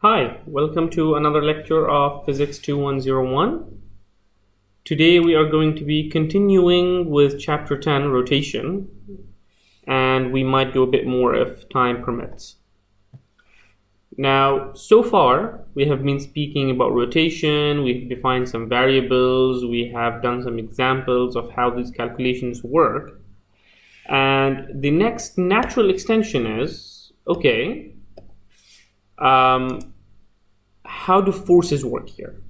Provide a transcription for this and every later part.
Hi, welcome to another lecture of Physics 2101. Today we are going to be continuing with Chapter 10, Rotation, and we might do a bit more if time permits. Now, so far, we have been speaking about rotation, we've defined some variables, we have done some examples of how these calculations work, and the next natural extension is, okay, how do forces work here?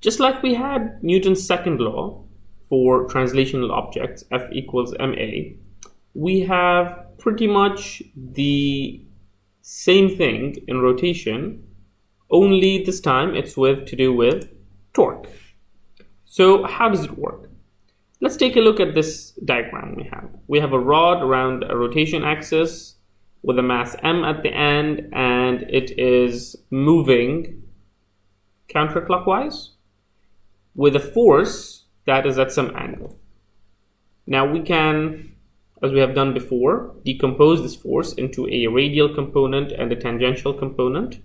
Just like we had Newton's second law for translational objects, F equals ma, we have pretty much the same thing in rotation, only this time it's to do with torque. So how does it work? Let's take a look at this diagram we have. We have a rod around a rotation axis with a mass m at the end, and it is moving counterclockwise with a force that is at some angle. Now we can, as we have done before, decompose this force into a radial component and a tangential component.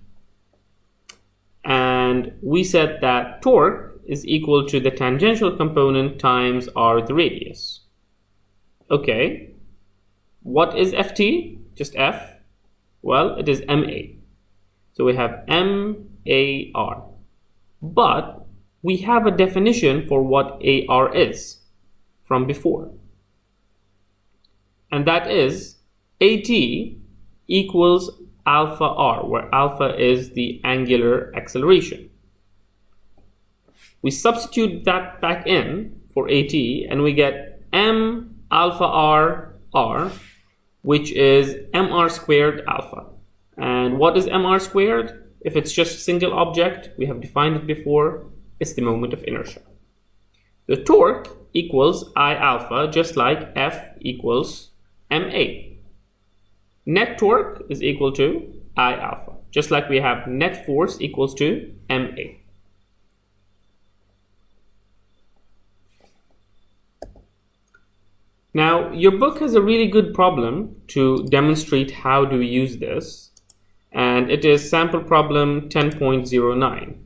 And we said that torque is equal to the tangential component times r, the radius. Okay, what is Ft? Just F? Well, it is ma. So we have MAR. But we have a definition for what AR is from before. And that is AT equals alpha R, where alpha is the angular acceleration. We substitute that back in for AT and we get M alpha R, which is mr squared alpha. And what is mr squared? If it's just a single object, we have defined it before, it's the moment of inertia. The torque equals I alpha, just like F equals ma. Net torque is equal to I alpha, just like we have net force equals to ma. Now, your book has a really good problem to demonstrate how to use this, and it is sample problem 10.09.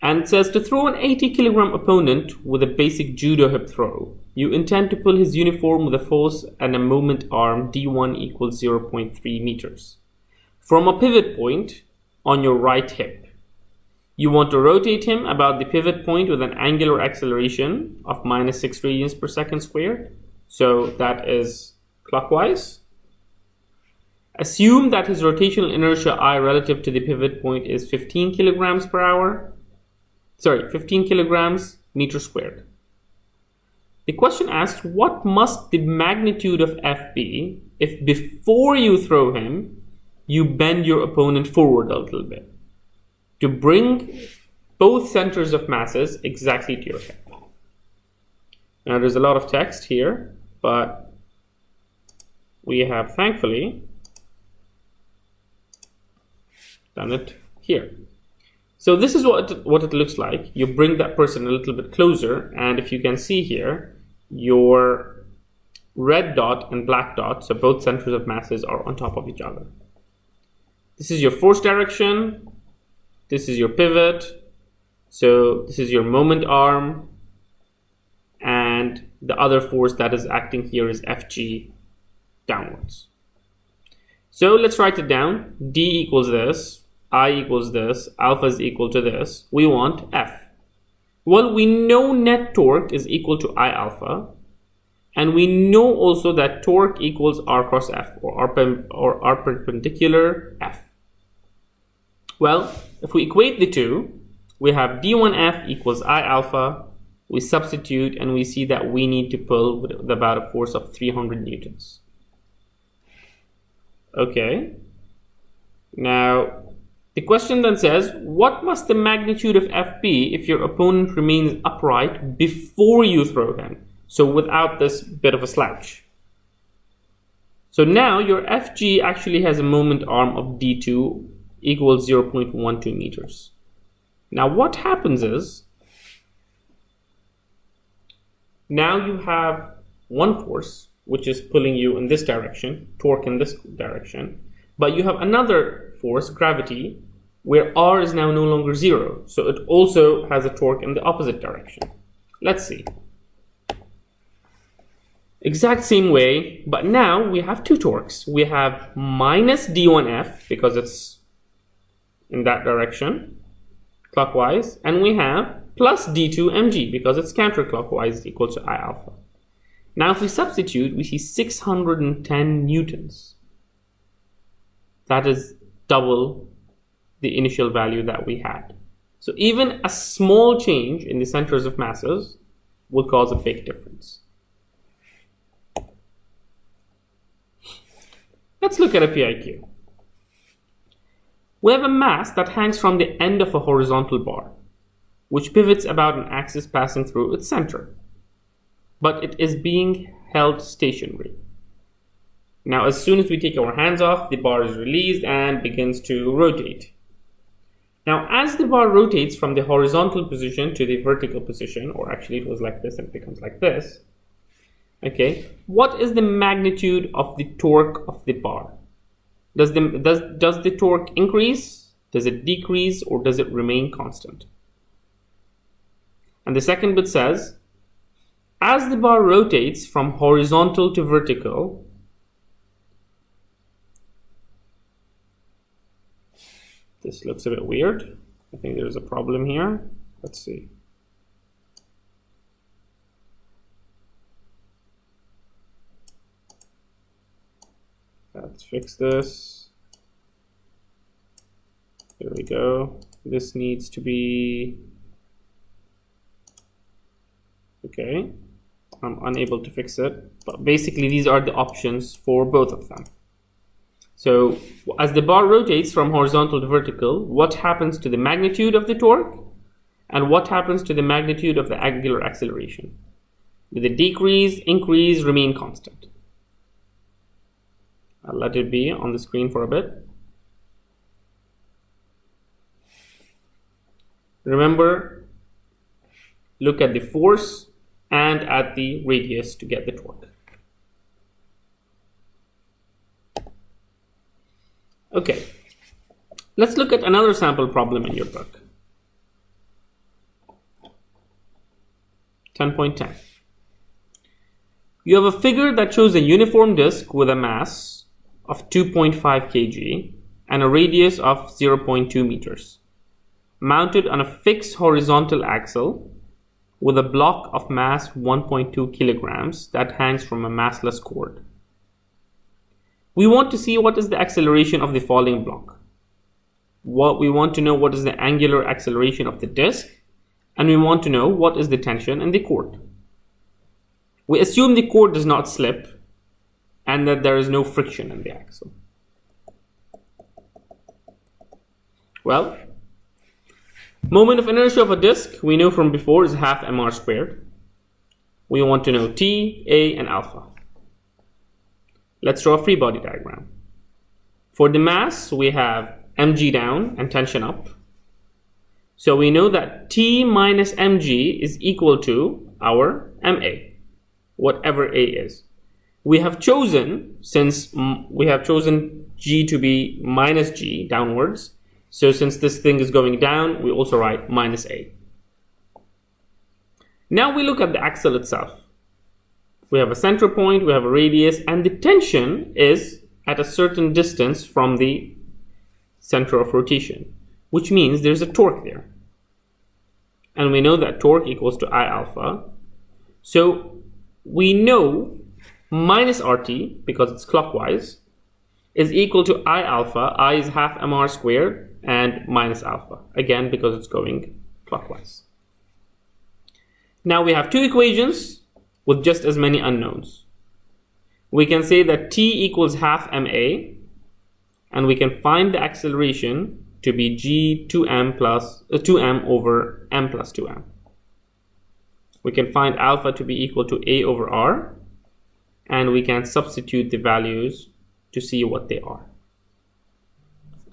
And it says to throw an 80 kilogram opponent with a basic judo hip throw, you intend to pull his uniform with a force and a moment arm d1 equals 0.3 meters from a pivot point on your right hip. You want to rotate him about the pivot point with an angular acceleration of minus 6 radians per second squared. So that is clockwise. Assume that his rotational inertia I relative to the pivot point is 15 kilograms meter squared. The question asks, what must the magnitude of F be if before you throw him, you bend your opponent forward a little bit to bring both centers of masses exactly to your hip? Now there's a lot of text here, but we have thankfully done it here. So this is what it looks like. You bring that person a little bit closer, and if you can see here, your red dot and black dot, so both centers of masses are on top of each other. This is your force direction, this is your pivot, so this is your moment arm, and the other force that is acting here is Fg downwards. So let's write it down. D equals this, I equals this, alpha is equal to this. We want F. Well, we know net torque is equal to I alpha, and we know also that torque equals R cross F, or R perpendicular F. Well, if we equate the two, we have D1F equals I alpha. We substitute and we see that we need to pull with about a force of 300 newtons. Okay. Now, the question then says, what must the magnitude of F be if your opponent remains upright before you throw him? So without this bit of a slouch. So now your Fg actually has a moment arm of D2 equals 0.12 meters. Now what happens is, now you have one force which is pulling you in this direction, torque in this direction, But you have another force, gravity, where R is now no longer 0. So it also has a torque in the opposite direction. Let's see. Exact same way, but now we have two torques. We have minus d1f, because it's in that direction, clockwise, and we have plus d2mg, because it's counterclockwise, equal to I alpha. Now if we substitute, we see 610 newtons. That is double the initial value that we had. So even a small change in the centers of masses will cause a big difference. Let's look at a PIQ. We have a mass that hangs from the end of a horizontal bar, which pivots about an axis passing through its center, but it is being held stationary. Now, as soon as we take our hands off, the bar is released and begins to rotate. Now, as the bar rotates from the horizontal position to the vertical position, or actually it was like this and it becomes like this, okay, what is the magnitude of the torque of the bar? Does the torque increase, does it decrease, or does it remain constant? And the second bit says, as the bar rotates from horizontal to vertical, this looks a bit weird. I think there's a problem here. Let's see. Let's fix this. There we go. This needs to be... Okay. I'm unable to fix it. But basically these are the options for both of them. So as the bar rotates from horizontal to vertical, what happens to the magnitude of the torque? And what happens to the magnitude of the angular acceleration? Do they decrease, increase, remain constant? I'll let it be on the screen for a bit. Remember, look at the force and at the radius to get the torque. Okay, let's look at another sample problem in your book. 10.10. You have a figure that shows a uniform disk with a mass of 2.5 kg and a radius of 0.2 meters, mounted on a fixed horizontal axle with a block of mass 1.2 kilograms that hangs from a massless cord. We want to see what is the acceleration of the falling block. We want to know what is the angular acceleration of the disk, and we want to know what is the tension in the cord. We assume the cord does not slip and that there is no friction in the axle. Well, moment of inertia of a disk we know from before is half mr squared. We want to know T, A, and alpha. Let's draw a free body diagram. For the mass, we have mg down and tension up. So we know that T minus mg is equal to our ma, whatever A is. We have chosen, since we have chosen g to be minus g downwards, so since this thing is going down, we also write minus A. Now we look at the axle itself. We have a center point, we have a radius, and the tension is at a certain distance from the center of rotation, which means there's a torque there. And we know that torque equals to I alpha. So we know minus RT, because it's clockwise, is equal to I alpha. I is half mr squared and minus alpha, again because it's going clockwise. Now we have two equations with just as many unknowns. We can say that T equals half ma, and we can find the acceleration to be g 2m plus 2m over m plus 2m. We can find alpha to be equal to a over r, and we can substitute the values to see what they are.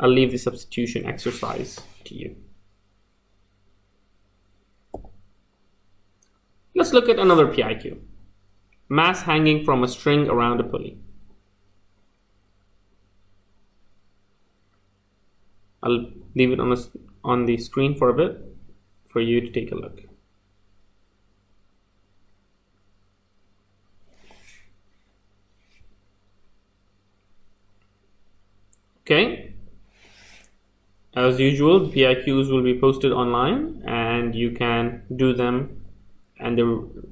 I'll leave the substitution exercise to you. Let's look at another PIQ. Mass hanging from a string around a pulley. I'll leave it on the screen for a bit for you to take a look. Okay. As usual, the PIQs will be posted online and you can do them, and the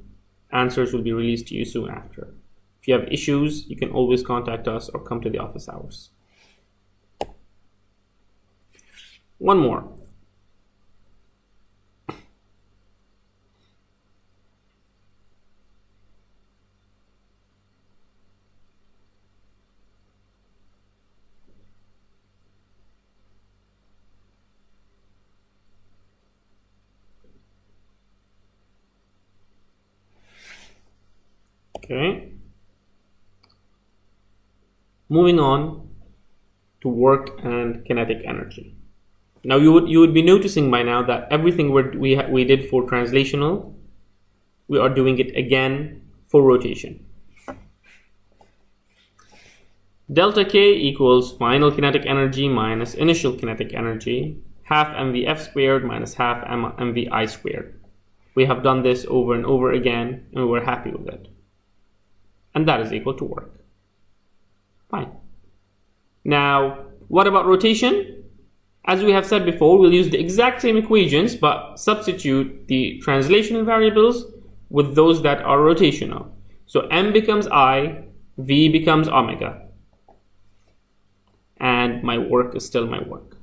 answers will be released to you soon after. If you have issues, you can always contact us or come to the office hours. One more. Okay. Moving on to work and kinetic energy. Now you would be noticing by now that everything we did for translational, we are doing it again for rotation. Delta K equals final kinetic energy minus initial kinetic energy, half mvf squared minus half mvi squared. We have done this over and over again, and we're happy with it. And that is equal to work. Fine. Now, what about rotation? As we have said before, we'll use the exact same equations, but substitute the translational variables with those that are rotational. So m becomes I, v becomes omega, and my work is still my work.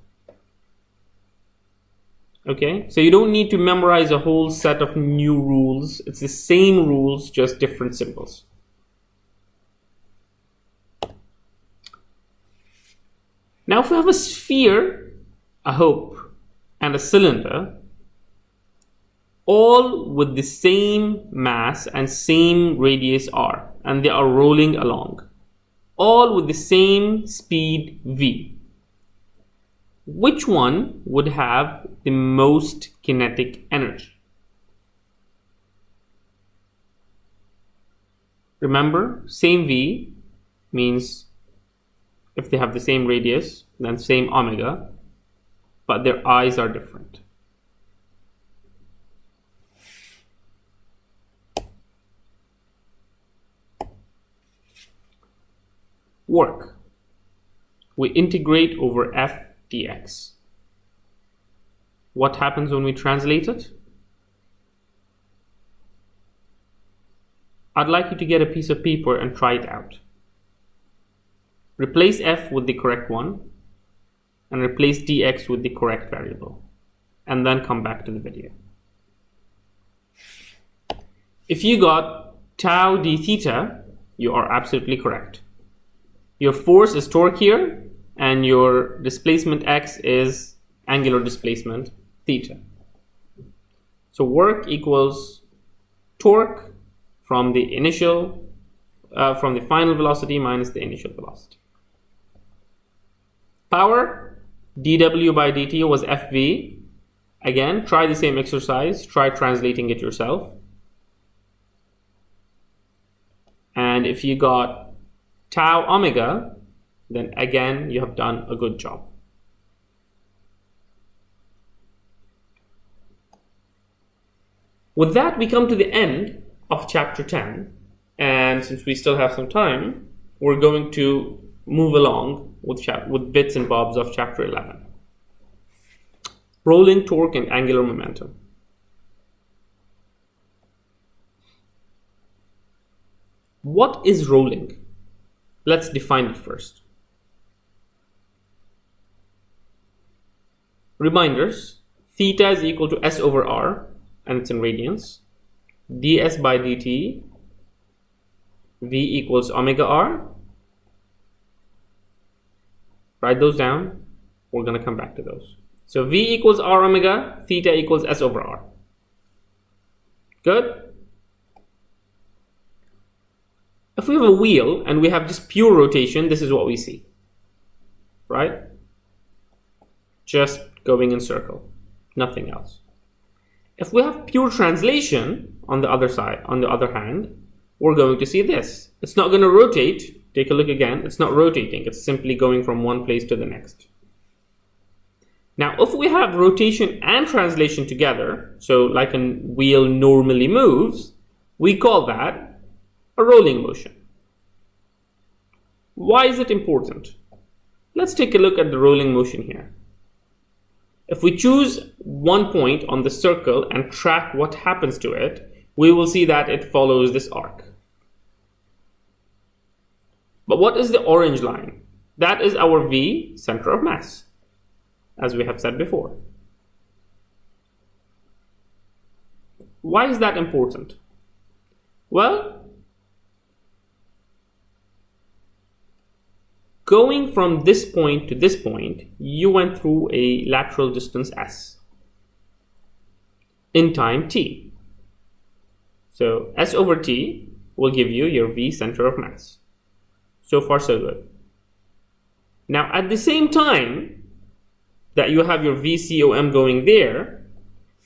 Okay, so you don't need to memorize a whole set of new rules. It's the same rules, just different symbols. Now, if we have a sphere, a hoop, and a cylinder, all with the same mass and same radius r, and they are rolling along, all with the same speed v, which one would have the most kinetic energy? Remember, same v means if they have the same radius, then same omega, but their eyes are different. Work. We integrate over f dx. What happens when we translate it? I'd like you to get a piece of paper and try it out. Replace f with the correct one and replace dx with the correct variable, and then come back to the video. If you got tau d theta, you are absolutely correct. Your force is torque here, and your displacement x is angular displacement theta. So work equals torque from the from the final velocity minus the initial velocity. Power, dw by dt was fv. Again, try the same exercise. Try translating it yourself. And if you got tau omega, then again, you have done a good job. With that, we come to the end of chapter 10. And since we still have some time, we're going to move along with bits and bobs of chapter 11. Rolling, torque, and angular momentum. What is rolling? Let's define it first. Reminders, theta is equal to s over r, and it's in radians. ds by dt, v equals omega r. Write those down. We're going to come back to those. So v equals r omega, theta equals s over r. Good? If we have a wheel and we have just pure rotation, this is what we see. Right? Just going in circle. Nothing else. If we have pure translation on the other side, on the other hand, we're going to see this. It's not going to rotate. Take a look again. It's not rotating. It's simply going from one place to the next. Now, if we have rotation and translation together, so like a wheel normally moves, we call that a rolling motion. Why is it important? Let's take a look at the rolling motion here. If we choose one point on the circle and track what happens to it, we will see that it follows this arc. But what is the orange line? That is our V, center of mass, as we have said before. Why is that important? Well, going from this point to this point, you went through a lateral distance s in time t. So s over t will give you your V, center of mass. So far, so good. Now, at the same time that you have your VCOM going there,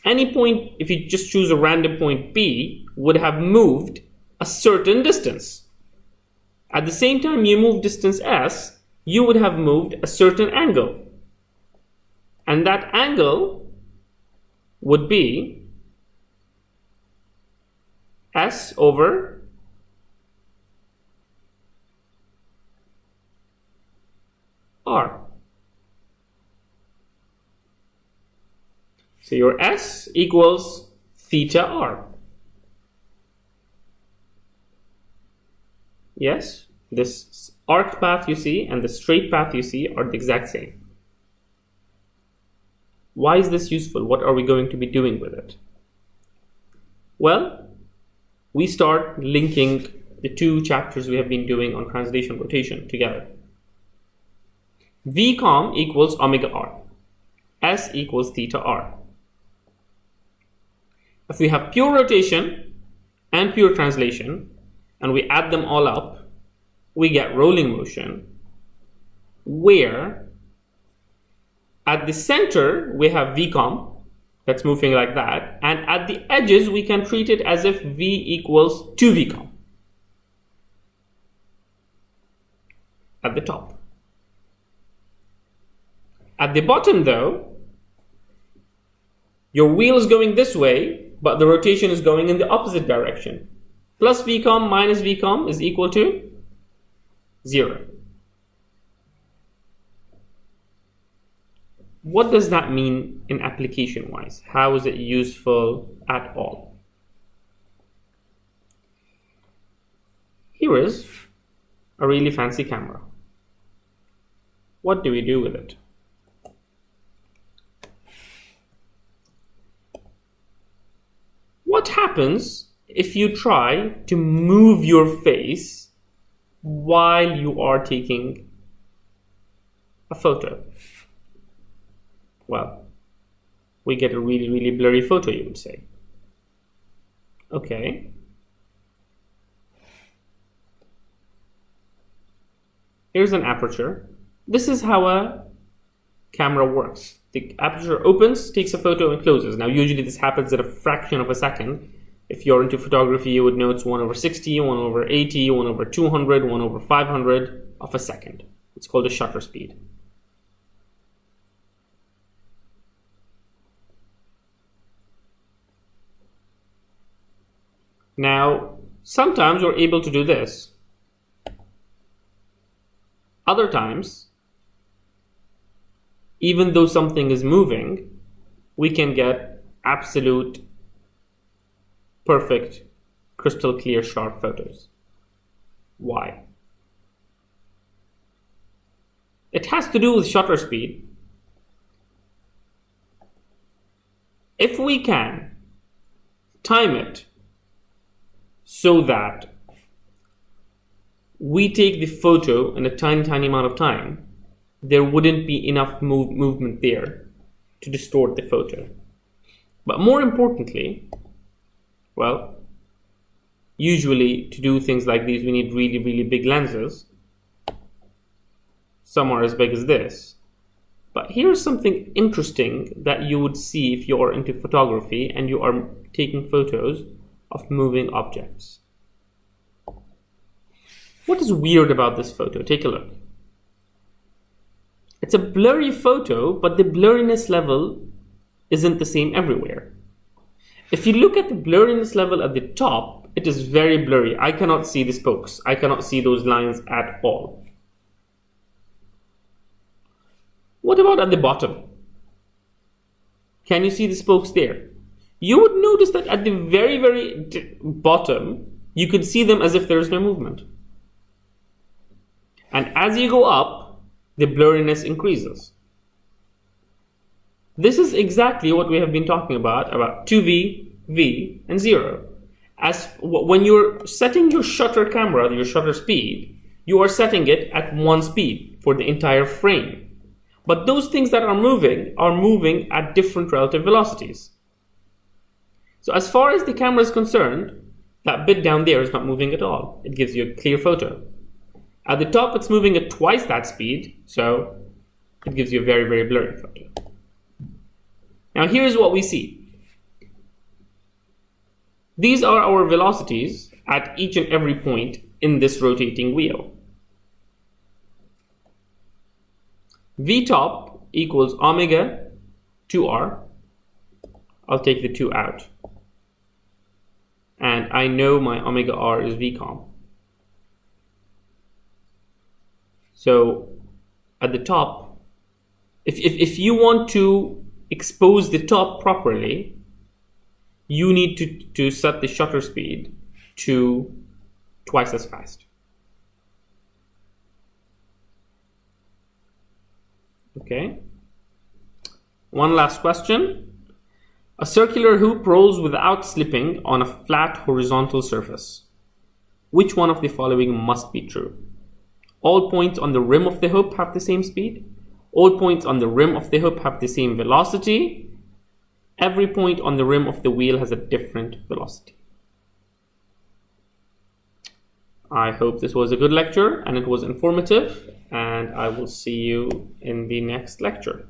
any point, if you just choose a random point B, would have moved a certain distance. At the same time you move distance S, you would have moved a certain angle. And that angle would be S over R. So your S equals theta R. Yes, this arced path you see and the straight path you see are the exact same. Why is this useful? What are we going to be doing with it? Well, we start linking the two chapters we have been doing on translation rotation together. Vcom equals omega R. S equals theta R. If we have pure rotation and pure translation, and we add them all up, we get rolling motion, where at the center we have Vcom, that's moving like that, and at the edges we can treat it as if V equals 2 Vcom at the top. At the bottom though, your wheel is going this way, but the rotation is going in the opposite direction. Plus Vcom minus Vcom is equal to 0. What does that mean in application wise? How is it useful at all? Here is a really fancy camera. What do we do with it? What happens if you try to move your face while you are taking a photo? Well, we get a really, really blurry photo, you would say. Okay. Here's an aperture. This is how a camera works. The aperture opens, takes a photo, and closes. Now, usually this happens at a fraction of a second. If you're into photography, you would know it's 1/60, 1/80, 1/200, 1/500 of a second. It's called a shutter speed. Now, sometimes we're able to do this. Other times, even though something is moving, we can get absolute, perfect, crystal clear, sharp photos. Why? It has to do with shutter speed. If we can time it so that we take the photo in a tiny amount of time, there wouldn't be enough movement there to distort the photo. But more importantly, well, usually to do things like these we need really, really big lenses. Some are as big as this. But here's something interesting that you would see if you are into photography and you are taking photos of moving objects. What is weird about this photo? Take a look. It's a blurry photo, but the blurriness level isn't the same everywhere. If you look at the blurriness level at the top, it is very blurry. I cannot see the spokes. I cannot see those lines at all. What about at the bottom? Can you see the spokes there? You would notice that at the very, very bottom, you could see them as if there is no movement. And as you go up, the blurriness increases. This is exactly what we have been talking about 2V, V, and 0. As when you're setting your shutter camera, your shutter speed, you are setting it at one speed for the entire frame. But those things that are moving at different relative velocities. So as far as the camera is concerned, that bit down there is not moving at all. It gives you a clear photo. At the top, it's moving at twice that speed, so it gives you a very, very blurry photo. Now here's what we see. These are our velocities at each and every point in this rotating wheel. V top equals omega 2r. I'll take the 2 out. And I know my omega r is vcom. So at the top, if you want to expose the top properly, you need to set the shutter speed to twice as fast. Okay. One last question. A circular hoop rolls without slipping on a flat horizontal surface. Which one of the following must be true? All points on the rim of the hoop have the same speed. All points on the rim of the hoop have the same velocity. Every point on the rim of the wheel has a different velocity. I hope this was a good lecture and it was informative, and I will see you in the next lecture.